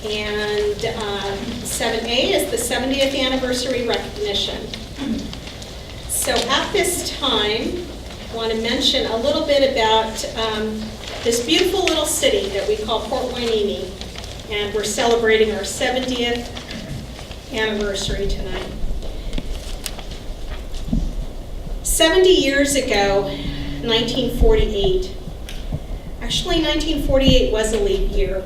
And 7A is the 70th anniversary recognition. So at this time, I want to mention a little bit about this beautiful little city that we call Port Hueneme, and we're celebrating our 70th anniversary tonight. 70 years ago, 1948, actually 1948 was a leap year.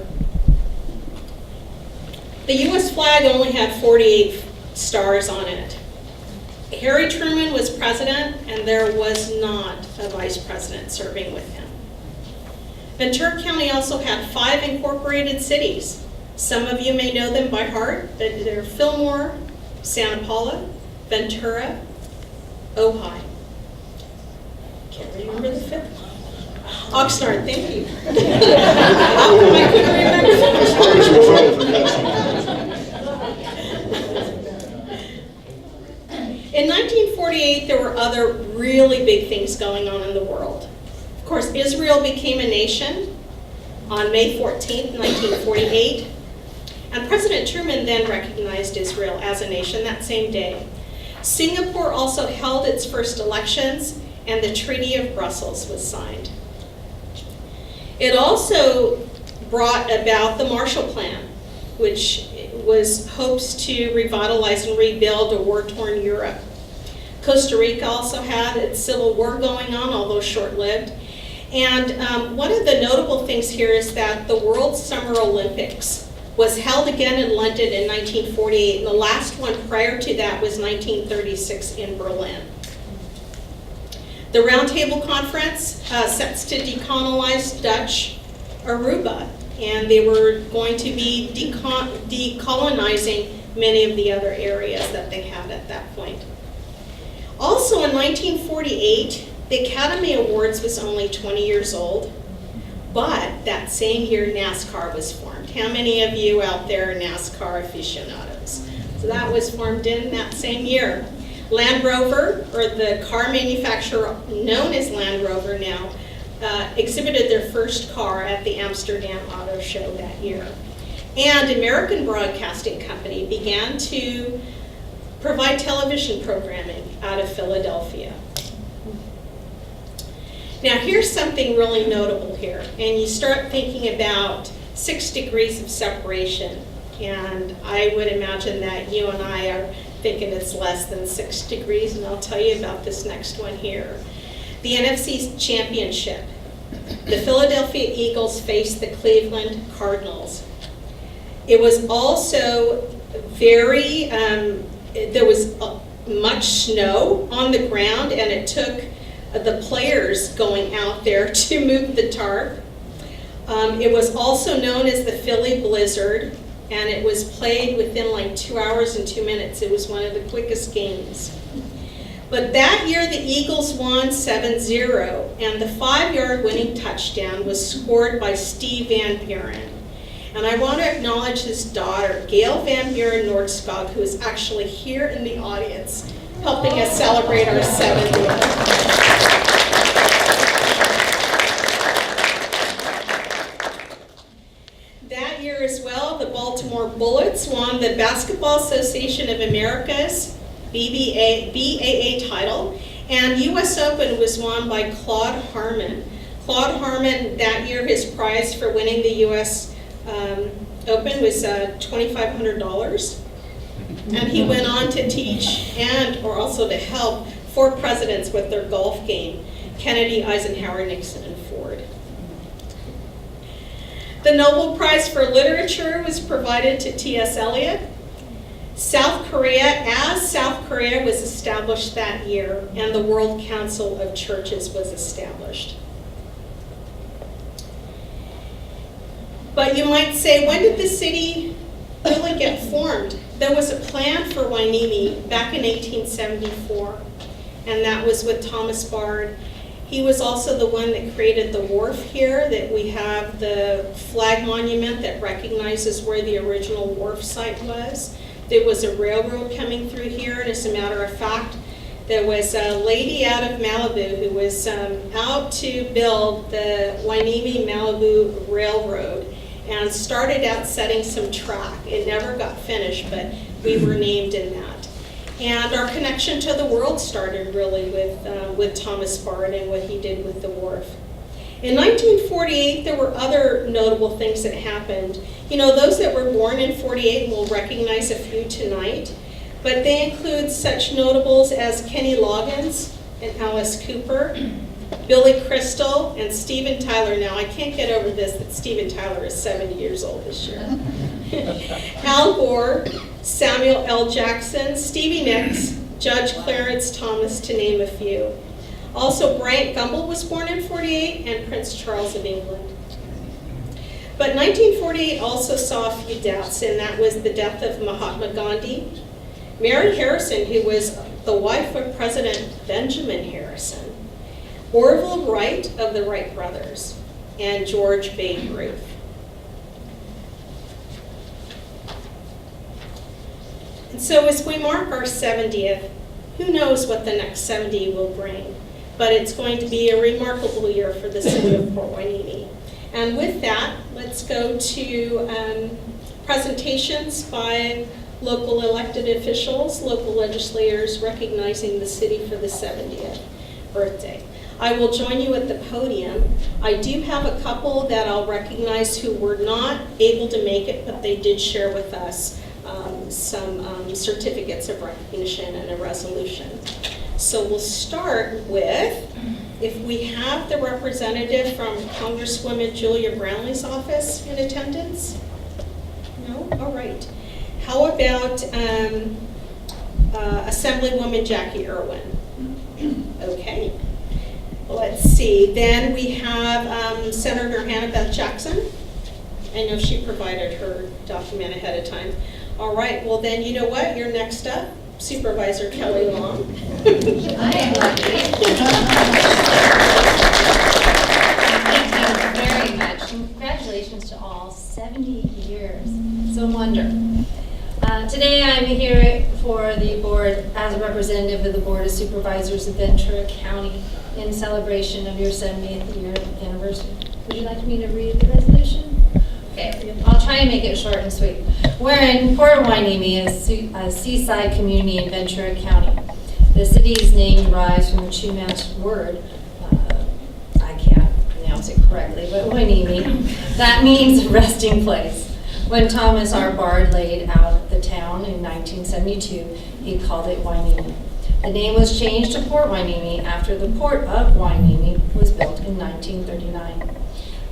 The U.S. flag only had 48 stars on it. Harry Truman was president, and there was not a vice president serving with him. Ventura County also had 5 incorporated cities. Some of you may know them by heart. They're Fillmore, Santa Paula, Ventura, Ojai. Can't remember the 5th. Oxnard, thank you. How come I couldn't remember In 1948, there were other really big things going on in the world. Of course, Israel became a nation on May 14th, 1948, and President Truman then recognized Israel as a nation that same day. Singapore also held its first elections, and the Treaty of Brussels was signed. It also brought about the Marshall Plan, which was hopes to revitalize and rebuild a war-torn Europe. Costa Rica also had its civil war going on, although short-lived. And one of the notable things here is that the World Summer Olympics was held again in London in 1948, and the last one prior to that was 1936 in Berlin. The Roundtable Conference sets to decolonize Dutch Aruba, and they were going to be decolonizing many of the other areas that they had at that point. Also in 1948, the Academy Awards was only 20 years old, but that same year NASCAR was formed. How many of you out there are NASCAR aficionados? So that was formed in that same year. Land Rover, or the car manufacturer known as Land Rover now, exhibited their first car at the Amsterdam Auto Show that year. And American Broadcasting Company began to provide television programming out of Philadelphia. Now here's something really notable here, and you start thinking about 6 degrees of separation, and I would imagine that you and I are thinking it's less than 6 degrees, and I'll tell you about this next one here. The NFC Championship. The Philadelphia Eagles faced the Cleveland Cardinals. It was also very, there was much snow on the ground, and it took the players going out there to move the tarp. It was also known as the Philly Blizzard, and it was played within like 2 hours and 2 minutes. It was one of the quickest games. But that year the Eagles won 7-0, and the 5-yard winning touchdown was scored by Steve Van Buren. And I want to acknowledge his daughter, Gail Van Buren Nordskog, who is actually here in the audience, helping us celebrate our 7th year. That year as well, the Baltimore Bullets won the Basketball Association of America's BAA title, and US Open was won by Claude Harmon. Claude Harmon, that year, his prize for winning the US Open was $2,500. And he went on to teach or also to help 4 presidents with their golf game, Kennedy, Eisenhower, Nixon, and Ford. The Nobel Prize for Literature was provided to T.S. Eliot. South Korea was established that year, and the World Council of Churches was established. But you might say, when did the city really get formed? There was a plan for Hueneme back in 1874, and that was with Thomas Bard. He was also the one that created the wharf here, that we have the flag monument that recognizes where the original wharf site was. There was a railroad coming through here, and as a matter of fact, there was a lady out of Malibu who was out to build the Hueneme Malibu Railroad. and started out setting some track. It never got finished, but we were named in that. And our connection to the world started really with Thomas Bard and what he did with the wharf. In 1948, there were other notable things that happened. You know, those that were born in 48 will recognize a few tonight, but they include such notables as Kenny Loggins and Alice Cooper, Billy Crystal, and Steven Tyler. Now, I can't get over this, that Steven Tyler is 70 years old this year. Al Gore, Samuel L. Jackson, Stevie Nicks, Judge Clarence Thomas, to name a few. Also, Bryant Gumbel was born in 48, and Prince Charles of England. But 1948 also saw a few deaths, and that was the death of Mahatma Gandhi, Mary Harrison, who was the wife of President Benjamin Harrison, Orville Wright of the Wright brothers, and George Babe Ruth. And so as we mark our 70th, who knows what the next 70 will bring, but it's going to be a remarkable year for the city of Port Hueneme. And with that, let's go to presentations by local elected officials, local legislators recognizing the city for the 70th birthday. I will join you at the podium. I do have a couple that I'll recognize who were not able to make it, but they did share with us some certificates of recognition and a resolution. So we'll start with, if we have the representative from Congresswoman Julia Brownley's office in attendance? No? All right. How about Assemblywoman Jackie Irwin? Okay. Let's see. Then we have Senator Hannah Beth Jackson. I know she provided her document ahead of time. All right. Well, then you know what? You're next up. Supervisor Kelly Long. I am lucky. Thank you very much. Congratulations to all. 70 years. It's a wonder. Today I'm here for the board as a representative of the Board of Supervisors of Ventura County in celebration of your 70th year anniversary. Would you like me to read the resolution? Okay, I'll try and make it short and sweet. Wherein Port Hueneme is a seaside community in Ventura County. The city's name derives from the Chumash word, I can't pronounce it correctly, but Hueneme, that means resting place. When Thomas R. Bard laid out the town in 1972, he called it Hueneme. The name was changed to Port Hueneme after the port of Hueneme was built in 1939.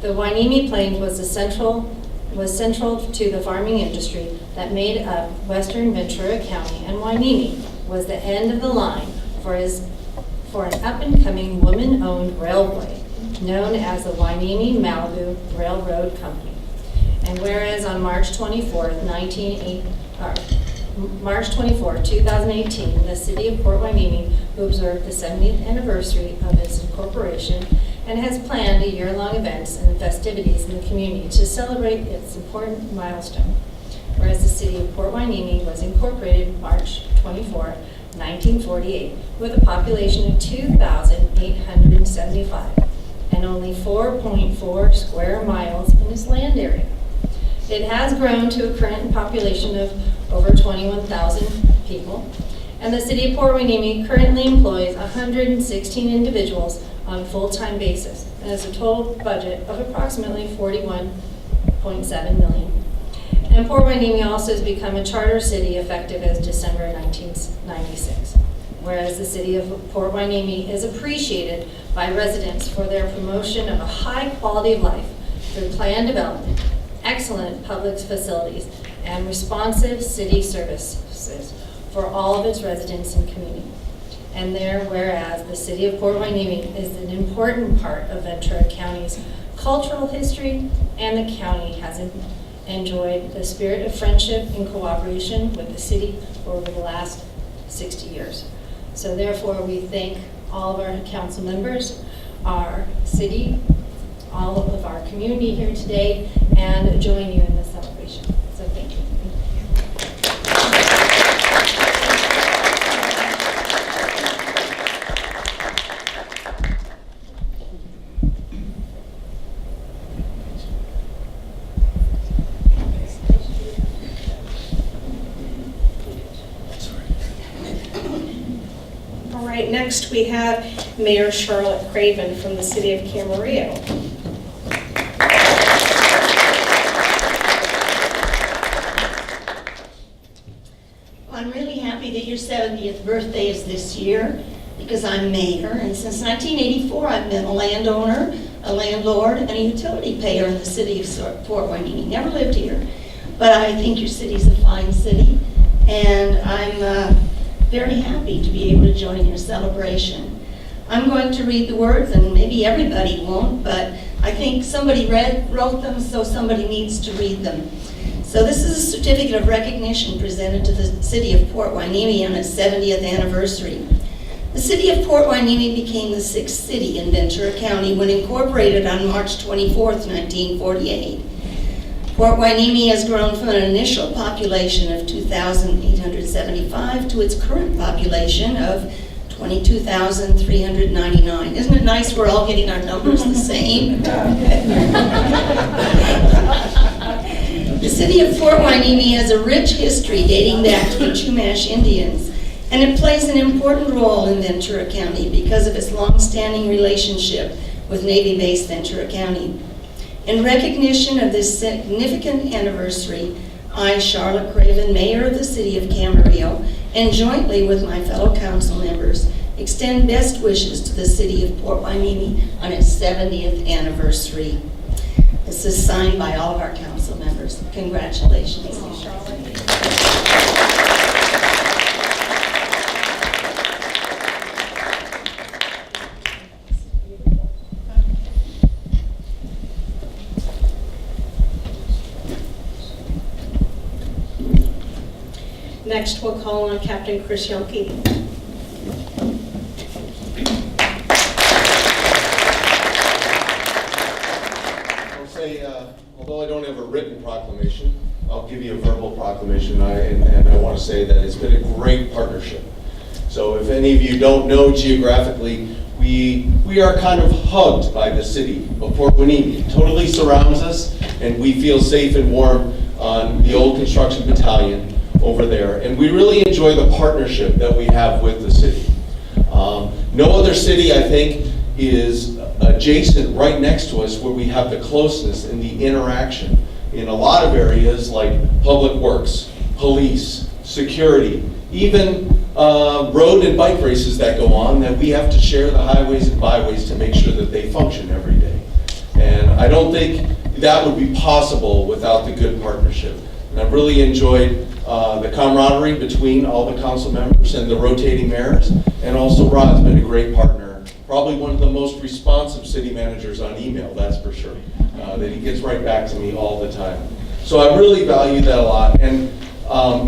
The Hueneme Plains was central to the farming industry that made up western Ventura County, and Hueneme was the end of the line for an up-and-coming woman-owned railway known as the Hueneme Malibu Railroad Company. And whereas on March 24, 2018, the city of Port Hueneme observed the 70th anniversary of its incorporation and has planned a year-long events and festivities in the community to celebrate its important milestone. Whereas the city of Port Hueneme was incorporated March 24, 1948, with a population of 2,875 and only 4.4 square miles in its land area. It has grown to a current population of over 21,000 people, and the city of Port Hueneme currently employs 116 individuals on a full-time basis, and has a total budget of approximately $41.7 million. And Port Hueneme also has become a charter city effective as December 1996, whereas the city of Port Hueneme is appreciated by residents for their promotion of a high quality of life through planned development, excellent public facilities, and responsive city services for all of its residents and community. And whereas the city of Port Hueneme is an important part of Ventura County's cultural history, and the county has enjoyed the spirit of friendship and cooperation with the city over the last 60 years. So therefore, we thank all of our council members, our city, all of our community here today, and join you in this celebration. So thank you. next we have Mayor Charlotte Craven from the City of Camarillo. I'm really happy that your 70th birthday is this year because I'm mayor, and since 1984 I've been a landowner, a landlord, and a utility payer in the city of Fort Hueneme. Never lived here, but I think your city's a fine city, and I'm very happy to be able to join your celebration. I'm going to read the words, and maybe everybody won't, but I think somebody wrote them, so somebody needs to read them. So this is a certificate of recognition presented to the city of Port Hueneme on its 70th anniversary. The city of Port Hueneme became the 6th city in Ventura County when incorporated on March 24th, 1948. Port Hueneme has grown from an initial population of 2,875 to its current population of 22,399. Isn't it nice we're all getting our numbers the same? The city of Fort Hueneme has a rich history dating back to the Chumash Indians, and it plays an important role in Ventura County because of its long-standing relationship with Navy Base Ventura County. In recognition of this significant anniversary, I, Charlotte Craven, Mayor of the City of Camarillo, and jointly with my fellow council members, extend best wishes to the City of Port Hueneme on its 70th anniversary. This is signed by all of our council members. Congratulations. Thank you, Charlotte. Next, we'll call on Captain Chris Yonke. Although I don't have a written proclamation, I'll give you a verbal proclamation, and I want to say that it's been a great partnership. So if any of you don't know geographically, we are kind of hugged by the city of Port Hueneme. It totally surrounds us, and we feel safe and warm on the old construction battalion over there. And we really enjoy the partnership that we have with the city. No other city, I think, is adjacent right next to us where we have the closeness and the interaction in a lot of areas like public works, police, security, even road and bike races that go on that we have to share the highways and byways to make sure that they function every day. And I don't think that would be possible without the good partnership. And I've really enjoyed the camaraderie between all the council members and the rotating mayors, and also Rod's been a great partner. Probably one of the most responsive city managers on email, that's for sure. That he gets right back to me all the time. So I really value that a lot. And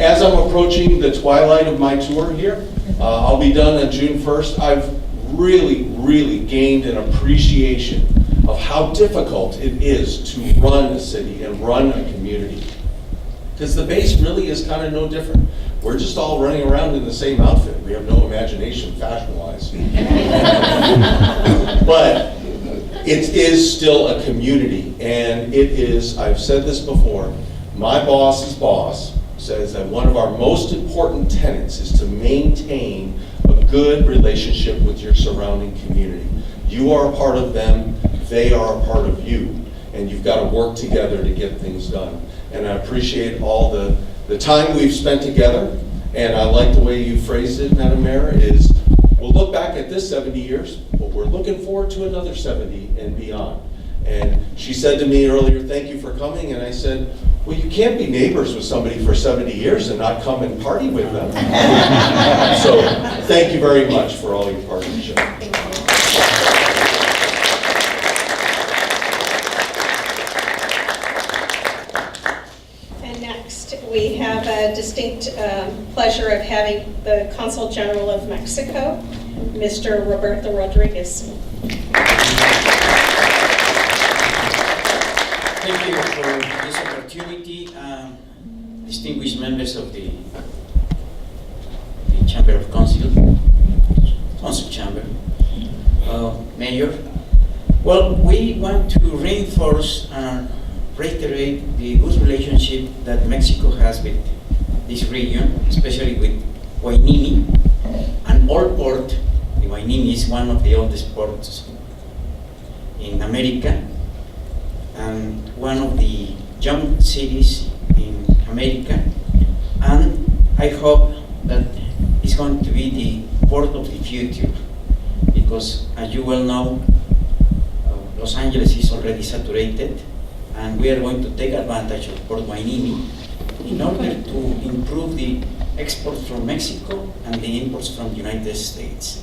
as I'm approaching the twilight of my tour here, I'll be done on June 1st. I've really gained an appreciation of how difficult it is to run a city and run a community. Because the base really is kind of no different. We're just all running around in the same outfit. We have no imagination fashion-wise. But it is still a community, and it is, I've said this before, my boss's boss says that one of our most important tenets is to maintain a good relationship with your surrounding community. You are a part of them, they are a part of you, and you've got to work together to get things done. And I appreciate all the time we've spent together, and I like the way you phrased it, Madam Mayor, is we'll look back at this 70 years, but we're looking forward to another 70 and beyond. And she said to me earlier, thank you for coming, and I said, well, you can't be neighbors with somebody for 70 years and not come and party with them. So thank you very much for all your partnership. We have a distinct pleasure of having the Consul General of Mexico, Mr. Roberto Rodriguez. Thank you for this opportunity, distinguished members of the Chamber of Council Chamber, Mayor. Well, we want to reinforce and reiterate the good relationship that Mexico has with this region, especially with Hueneme and all port Hueneme is one of the oldest ports in America and one of the young cities in America. And I hope that it's going to be the port of the future, because as you well know, Los Angeles is already saturated, and we are going to take advantage of Port Hueneme in order to improve the exports from Mexico and the imports from the United States.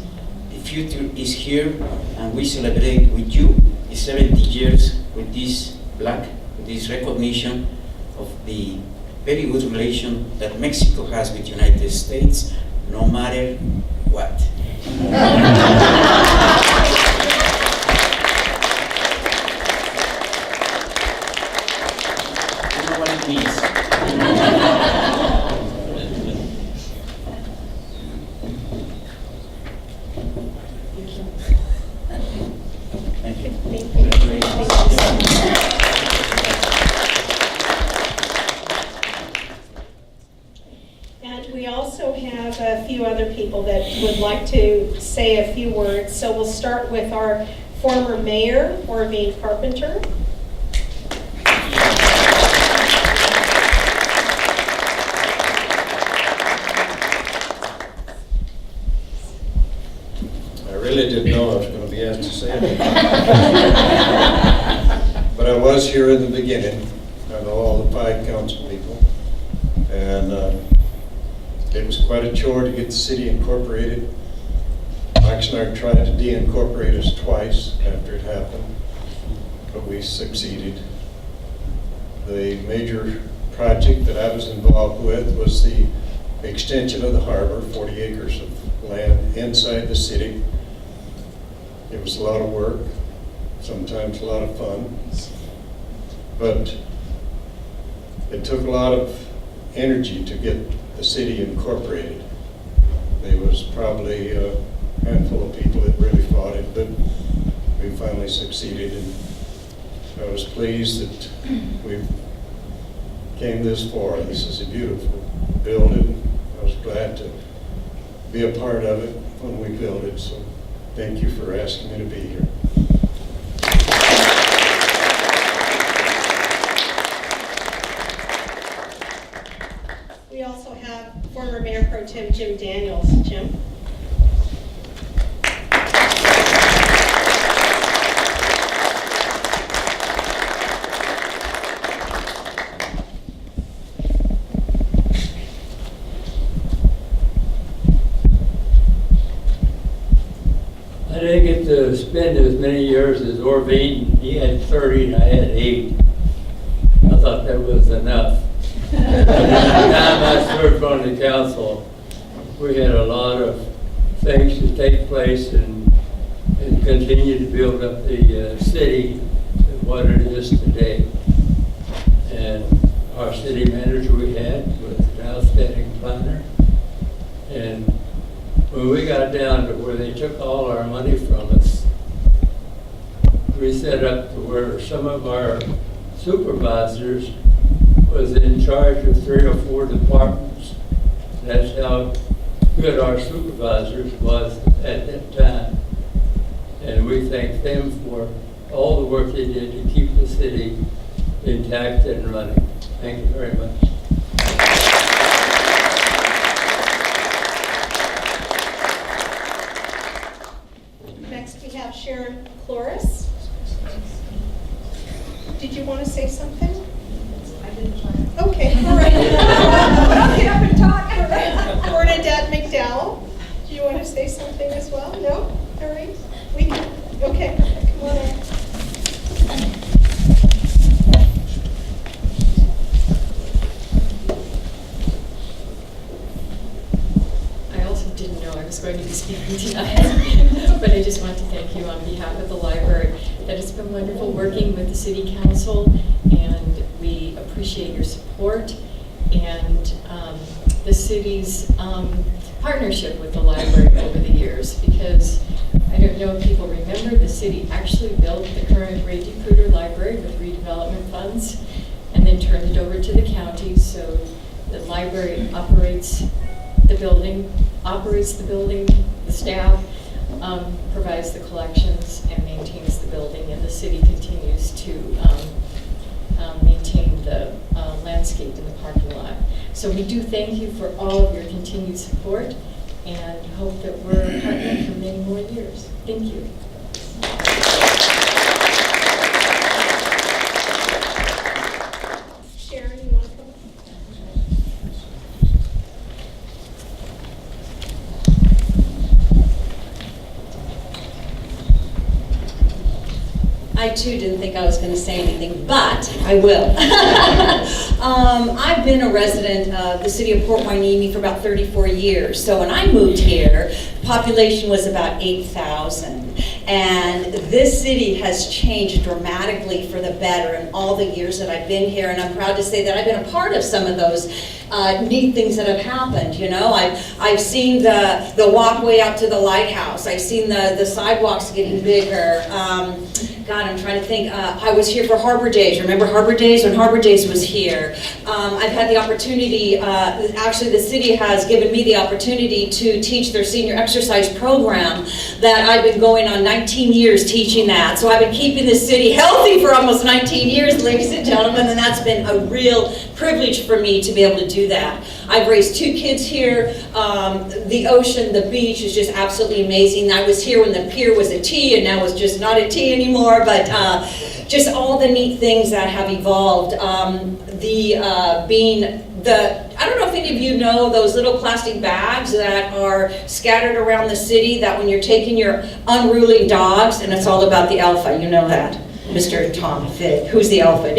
The future is here, and we celebrate with you the 70 years with this plaque, with this recognition of the very good relation that Mexico has with the United States, no matter what. You know what it means. Thank you. And we also have a few other people that would like to say a few words. So we'll start with our former mayor, Orvine Carpenter. I really didn't know I was going to be asked to say it. But I was here in the beginning. I know all the 5 council people. And it was quite a chore to get the city incorporated. Oxnard tried to de-incorporate us twice after it happened, but we succeeded. The major project that I was involved with was the extension of the harbor, 40 acres of land inside the city. It was a lot of work, sometimes a lot of fun, but it took a lot of energy to get the city incorporated. There was probably a handful of people that really fought it, but we finally succeeded, and I was pleased that we came this far. This is a beautiful building. I was glad to be a part of it when we built it, so thank you for asking me to be here. We also have former Mayor Pro Tem Jim Daniels. Jim? I didn't get to spend as many years as Orvine. He had 30 and I had 8. I thought that was enough. By the time I served on the council, we had a lot of things to take place and continue to build up the city to what it is today. And our city manager we had was an outstanding planner. And when we got down to where they took all our money from us, we set up to where some of our supervisors was in charge of 3 or 4 departments. That's how good our supervisors was at that time. And we thank them for all the work they did to keep the city intact and running. Thank you very much. Next we have Sharon Cloris. Did you want to say something? I didn't plan. Okay, all right. Get up and talk. Bernadette McDowell, do you want to say something as well? No? All right. We can, okay, come on in. I also didn't know I was going to be speaking tonight, but I just want to thank you on behalf of the library. That it's been wonderful working with the City Council, and we appreciate your support and the city's partnership with the library over the years, because I don't know if people remember, the city actually built the current Ray DeCruder Library with redevelopment funds and then turned it over to the county, so the library operates the building, the staff, provides the collections and maintains the building, and the city continues to maintain the landscape in the parking lot. So we do thank you for all of your continued support and hope that we're partnered for many more years. Thank you. Sharon, you want to come up? I too didn't think I was going to say anything, but I will. I've been a resident of the city of Port Hueneme for about 34 years. So when I moved here, the population was about 8,000. And this city has changed dramatically for the better in all the years that I've been here. And I'm proud to say that I've been a part of some of those neat things that have happened. You know, I've seen the walkway out to the lighthouse. I've seen the sidewalks getting bigger. God, I'm trying to think. I was here for Harbor Days. Remember Harbor Days? When Harbor Days was here. I've had the opportunity, actually the city has given me the opportunity to teach their senior exercise program that I've been going on 19 years teaching that. So I've been keeping the city healthy for almost 19 years, ladies and gentlemen, and that's been a real privilege for me to be able to do that. I've raised 2 kids here. The ocean, the beach is just absolutely amazing. I was here when the pier was a T and now it's just not a T anymore, but just all the neat things that have evolved. I don't know if any of you know those little plastic bags that are scattered around the city that when you're taking your unruly dogs, and it's all about the alpha, you know that. Mr. Tom Fig, who's the alpha.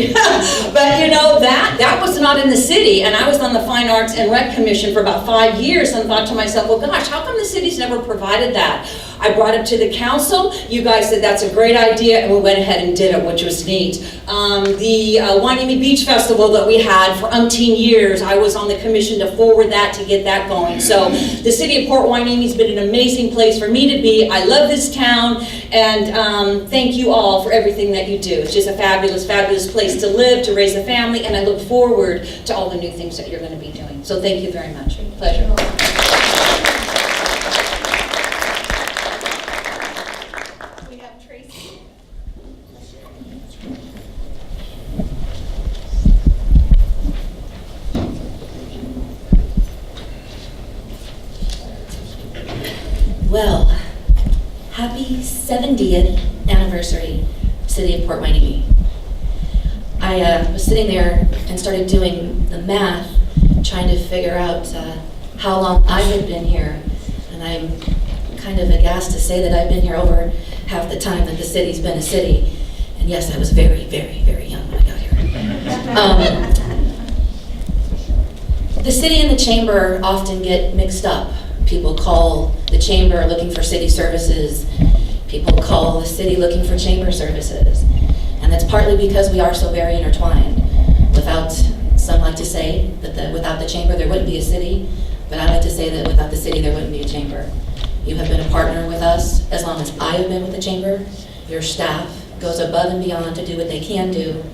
But you know, that was not in the city, and I was on the Fine Arts and Rec Commission for about 5 years and thought to myself, well gosh, how come the city's never provided that? I brought it to the council, you guys said that's a great idea, and we went ahead and did it, which was neat. The Hueneme Beach Festival that we had for umpteen years, I was on the commission to forward that to get that going. So the city of Port Hueneme has been an amazing place for me to be. I love this town, and thank you all for everything that you do. It's just a fabulous, fabulous place to live, to raise a family, and I look forward to all the new things that you're going to be doing. So thank you very much. Pleasure. We have Tracy. Well, happy 70th anniversary, City of Port Hueneme. I was sitting there and started doing the math, trying to figure out how long I had been here, and I'm kind of aghast to say that I've been here over half the time that the city's been a city. And yes, I was very, very, very young when I got here. The city and the chamber often get mixed up. People call the chamber looking for city services. People call the city looking for chamber services. And that's partly because we are so very intertwined. Some like to say that without the chamber there wouldn't be a city, but I like to say that without the city there wouldn't be a chamber. You have been a partner with us as long as I have been with the chamber. Your staff goes above and beyond to do what they can do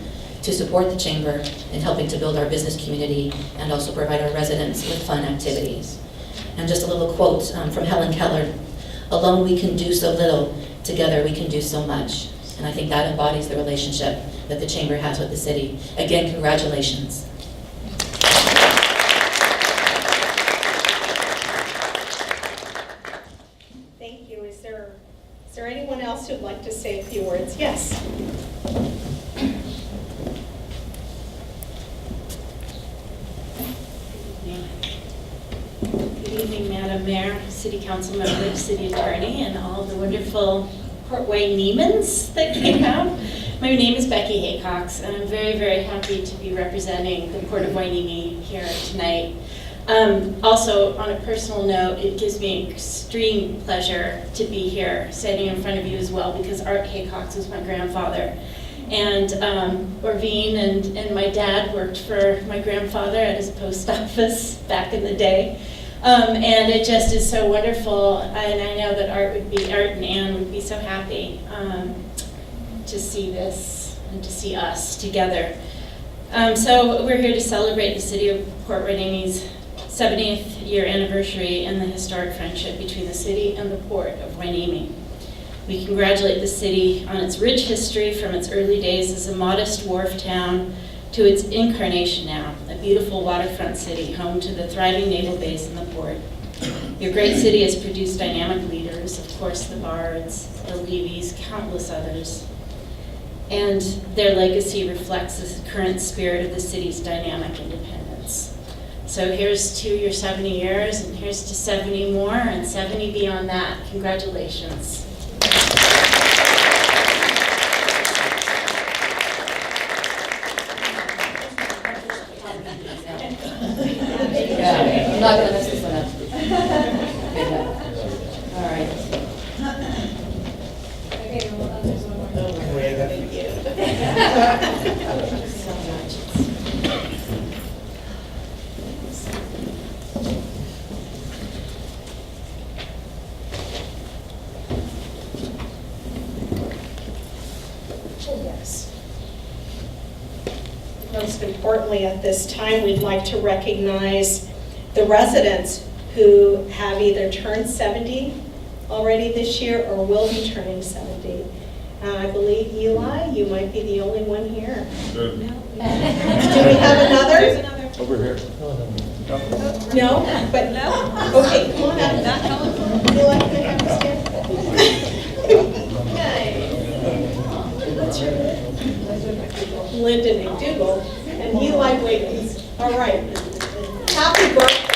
to support the chamber in helping to build our business community and also provide our residents with fun activities. And just a little quote from Helen Keller, "Alone we can do so little, together we can do so much." And I think that embodies the relationship that the chamber has with the city. Again, congratulations. Thank you. Is there anyone else who'd like to say a few words? Yes. Good evening, Madam Mayor, City Council members, City Attorney, and all the wonderful Port Huenemans that came out. My name is Becky Haycox, and I'm very, very happy to be representing the Port of Hueneme here tonight. Also, on a personal note, it gives me extreme pleasure to be here, standing in front of you as well, because Art Haycox was my grandfather. And Orvine and my dad worked for my grandfather at his post office back in the day. And it just is so wonderful, and I know that Art and Ann would be so happy to see this and to see us together. So we're here to celebrate the City of Port Hueneme's 70th year anniversary and the historic friendship between the city and the port of Hueneme. We congratulate the city on its rich history from its early days as a modest wharf town to its incarnation now, a beautiful waterfront city home to the thriving naval base and the port. Your great city has produced dynamic leaders, of course the Bards, the Levies, countless others. And their legacy reflects the current spirit of the city's dynamic independence. So here's to your 70 years, and here's to 70 more, and 70 beyond that. Congratulations. Yeah, I'm not gonna mess this one up. All right. Okay, well, there's one more. Yes. Most importantly, at this time, we'd like to recognize the residents who have either turned 70 already this year or will be turning 70. I believe, Eli, you might be the only one here. Do we have another? There's another. Over here. No? But, okay, come on up. Eli, can I have this here? Linda McDougall and Eli Wiggins. All right. Happy birthday.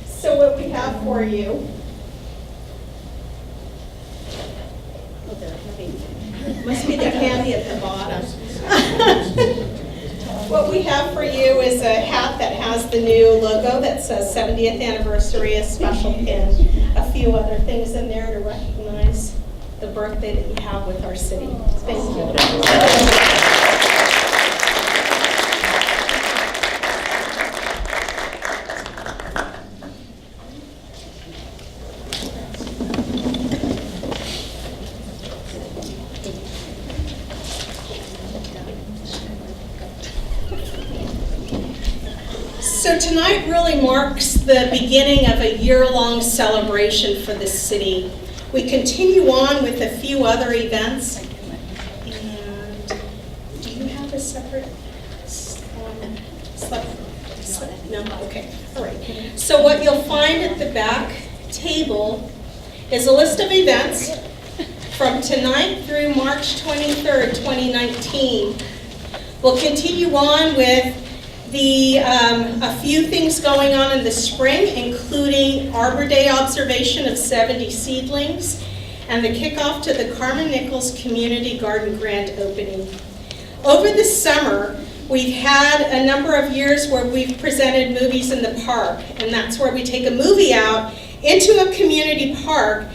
So what we have for you, must be the candy at the bottom. What we have for you is a hat that has the new logo that says 70th anniversary, a special pin, a few other things in there to recognize the birthday that you have with our city. Thank you. So tonight really marks the beginning of a year-long celebration for the city. We continue on with a few other events. And do you have a separate no? Okay. All right. So what you'll find at the back table is a list of events from tonight through March 23rd, 2019. We'll continue on with a few things going on in the spring, including Arbor Day observation of 70 seedlings and the kickoff to the Carmen Nichols Community Garden grand opening. Over the summer, we've had a number of years where we've presented movies in the park, and that's where we take a movie out into a community park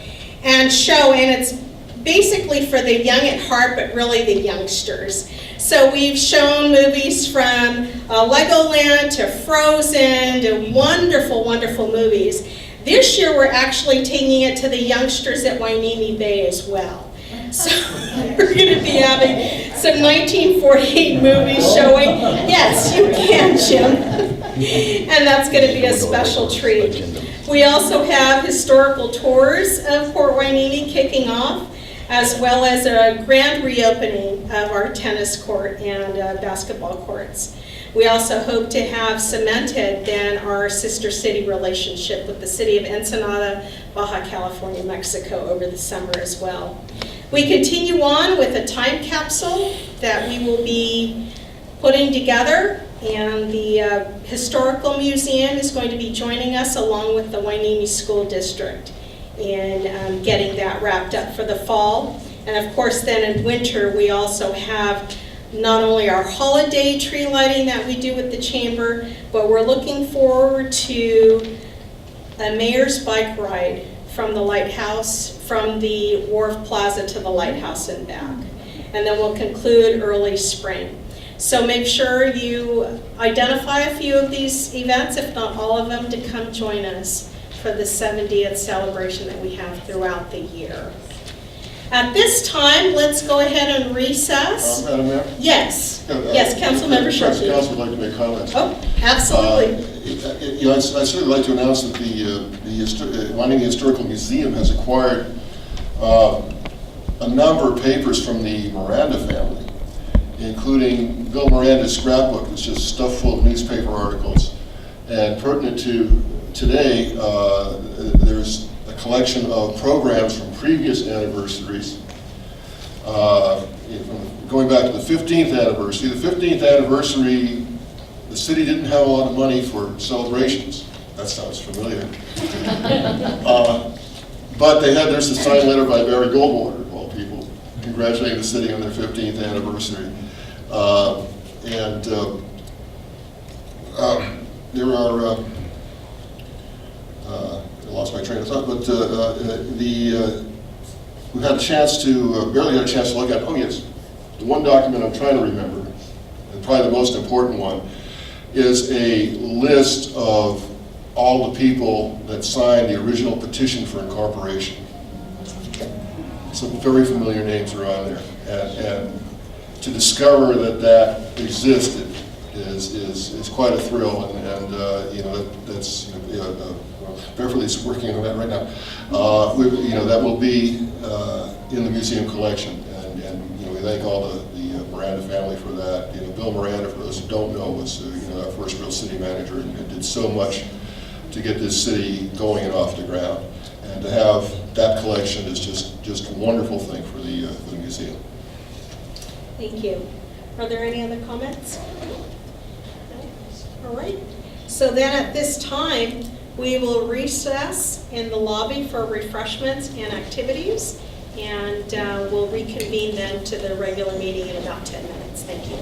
and show, and it's basically for the young at heart, but really the youngsters. So we've shown movies from Legoland to Frozen to wonderful, wonderful movies. This year we're actually taking it to the youngsters at Hueneme Bay as well. So we're going to be having some 1948 movies showing. Yes, you can, Jim. And that's going to be a special treat. We also have historical tours of Port Hueneme kicking off, as well as a grand reopening of our tennis court and basketball courts. We also hope to have cemented then our sister city relationship with the city of Ensenada, Baja California, Mexico over the summer as well. We continue on with a time capsule that we will be putting together, and the Historical Museum is going to be joining us along with the Hueneme School District in getting that wrapped up for the fall. And of course then in winter we also have not only our holiday tree lighting that we do with the chamber, but we're looking forward to a mayor's bike ride from the lighthouse, from the Wharf Plaza to the lighthouse and back. And then we'll conclude early spring. So make sure you identify a few of these events, if not all of them, to come join us for the 70th celebration that we have throughout the year. At this time, let's go ahead and recess. Madam Mayor? Yes, yes, Councilmember Shelby. The council would like to make comments. Oh, absolutely. I'd certainly like to announce that the Hueneme Historical Museum has acquired a number of papers from the Miranda family, including Bill Miranda's scrapbook, that's just stuffed full of newspaper articles. And pertinent to today, there's a collection of programs from previous anniversaries. Going back to the 15th anniversary. The 15th anniversary, the city didn't have a lot of money for celebrations. That sounds familiar. But there's a signed letter by Barry Goldwater, of all people, congratulating the city on their 15th anniversary. There are, I lost my train of thought, but we had a chance to, barely had a chance to look at, oh yes, the one document I'm trying to remember, and probably the most important one, is a list of all the people that signed the original petition for incorporation. Some very familiar names are on there. And to discover that existed is quite a thrill, and that's Beverly's working on that right now. That will be in the museum collection, and we thank all the Miranda family for that. Bill Miranda, for those who don't know, was our first real city manager, and did so much to get this city going and off the ground. And to have that collection is just a wonderful thing for the museum. Thank you. Are there any other comments? All right. So then at this time, we will recess in the lobby for refreshments and activities, and we'll reconvene then to the regular meeting in about 10 minutes. Thank you.